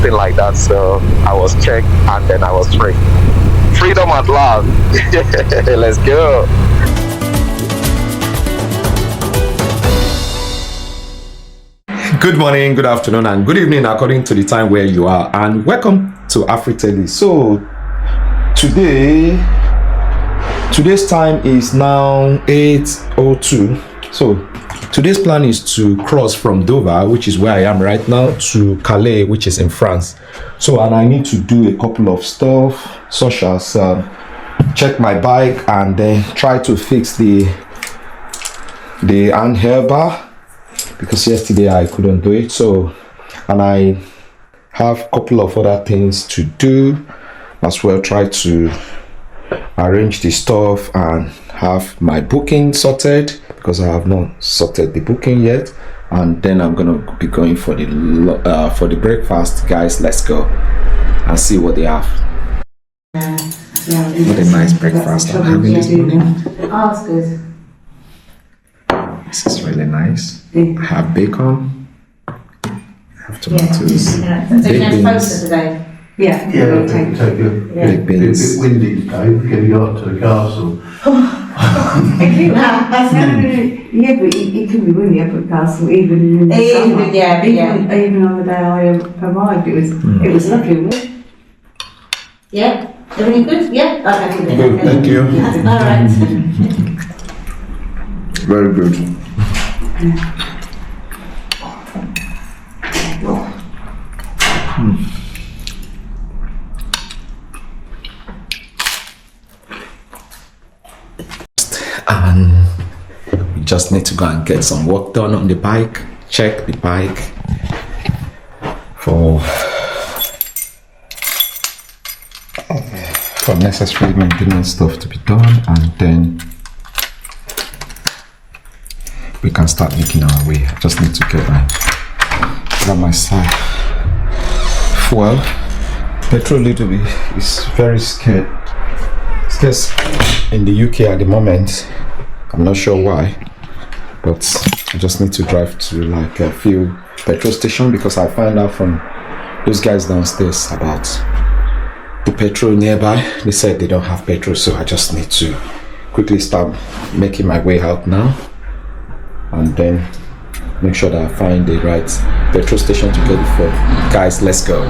something like that. So I was checked and then I was free. Freedom at last. Let's go. Good morning, good afternoon, and good evening according to the time where you are, and welcome to Afriteli. So today's time is now 8:02. So today's plan is to cross from Dover, which is where I am right now, to Calais, which is in France. So, and I need to do a couple of stuff, such as check my bike and then try to fix the handlebar, because yesterday I couldn't do it. So, and I have a couple of other things to do as well. Try to arrange the stuff and have my booking sorted, because I have not sorted the booking yet. And then I'm gonna be going for the breakfast. Guys, let's go and see what they have. What a nice breakfast I'm having this morning. Oh, that's good. This is really nice. I have bacon. I have tomatoes. Baked beans. Today. Yeah, take good. Baked beans. It's a bit windy today. We're going to go up to the castle. Yeah, but it can be windy up at Castle, even in the summer. Even on the day I arrived, it was lovely. Yeah, everything good? Yeah? Okay, Good, thank you. Alright. Very good. And we just need to go and get some work done on the bike, check the bike for necessary maintenance stuff to be done, and then we can start making our way. I just need to get my side fuel. Petrol little bit is very scarce in the UK at the moment. I'm not sure why, but I just need to drive to like a few petrol stations, because I found out from those guys downstairs about the petrol nearby. They said they don't have petrol, so I just need to quickly start making my way out now, and then make sure that I find the right petrol station to get it for. Guys, let's go.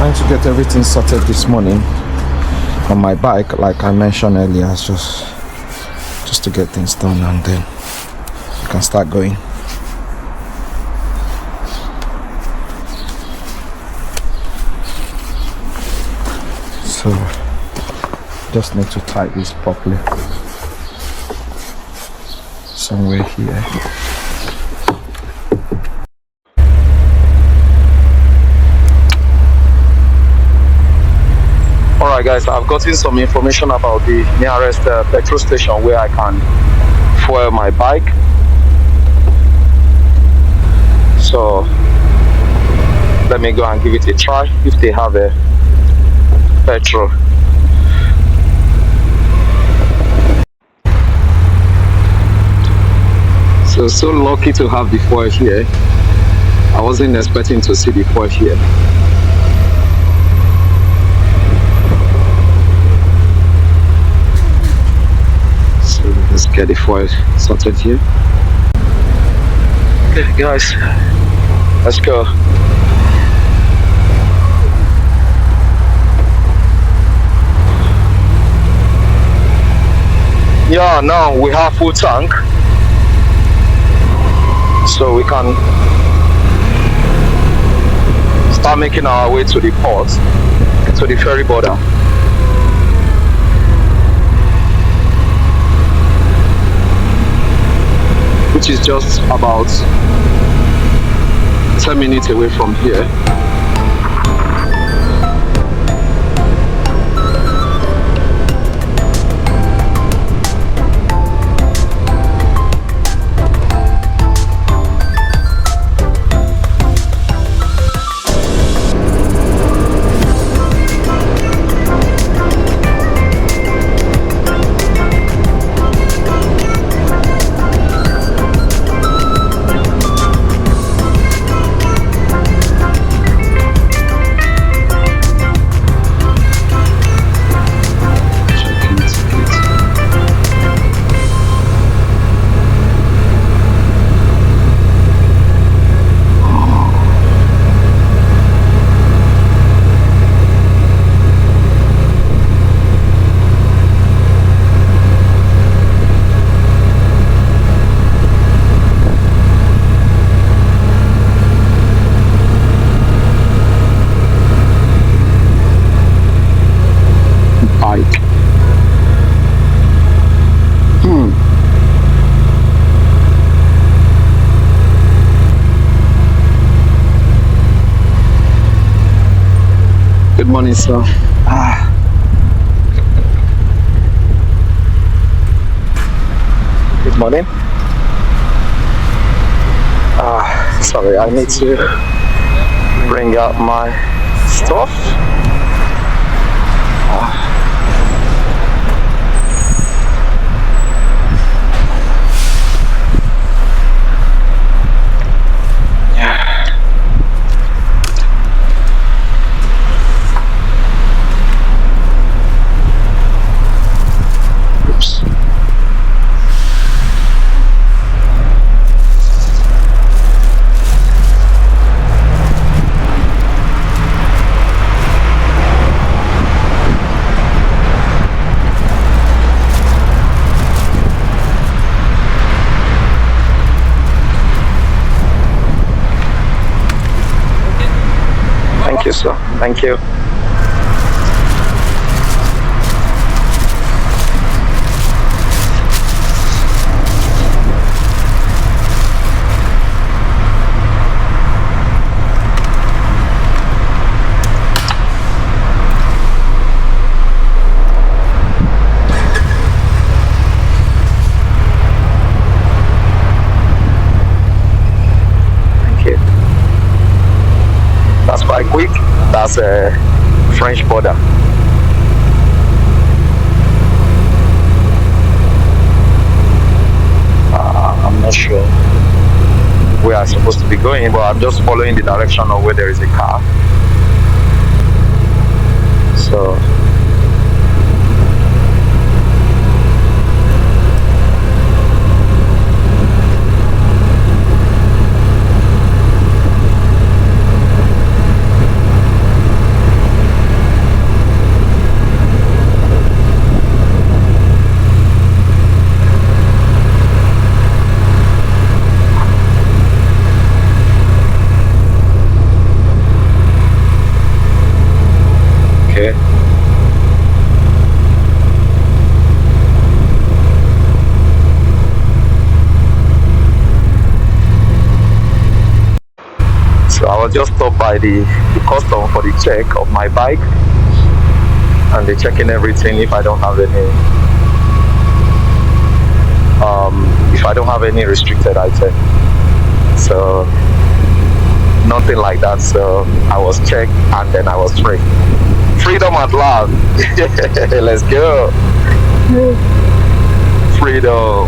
To get everything sorted this morning on my bike, like I mentioned earlier, just to get things done, and then you can start going. So just need to tie this properly somewhere here. Alright guys, I've gotten some information about the nearest petrol station where I can fuel my bike. So let me go and give it a try if they have a petrol. So lucky to have the fuel here. I wasn't expecting to see the fuel here. Let's get the foil sorted here. Okay guys, let's go. Yeah, now we have full tank, so we can start making our way to the port, to the ferry border. Which is just about 10 minutes away from here. morning, sir. Good morning. Sorry, I need to bring out my stuff. Oops. Thank you, sir. Thank you. Thank you. That's quite quick. That's a French border. I'm not sure where I'm supposed to be going, but I'm just following the direction of where there is a car. So okay. So I was just stopped by the custom for the check of my bike, and they're checking everything if I don't have any restricted item. So nothing like that. So I was checked and then I was free. Freedom at last. Let's go. Freedom.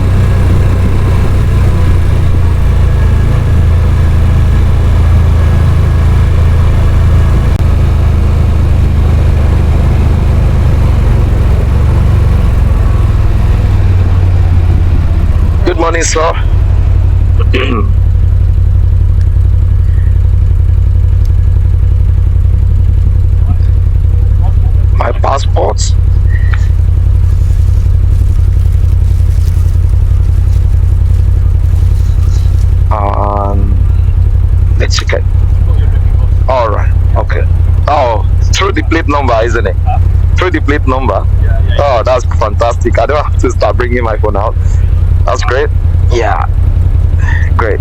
Good morning, sir. My passports. Let's check it. All right. Okay. Oh, through the plate number, isn't it? Through the plate number. Oh, that's fantastic. I don't have to start bringing my phone out. That's great. Yeah. Great.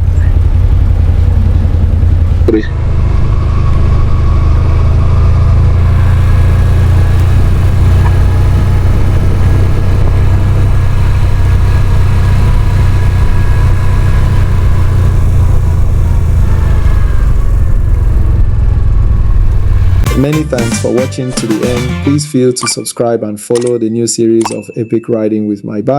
Many thanks for watching to the end. Please feel to subscribe and follow the new series of Epic Riding with my bike.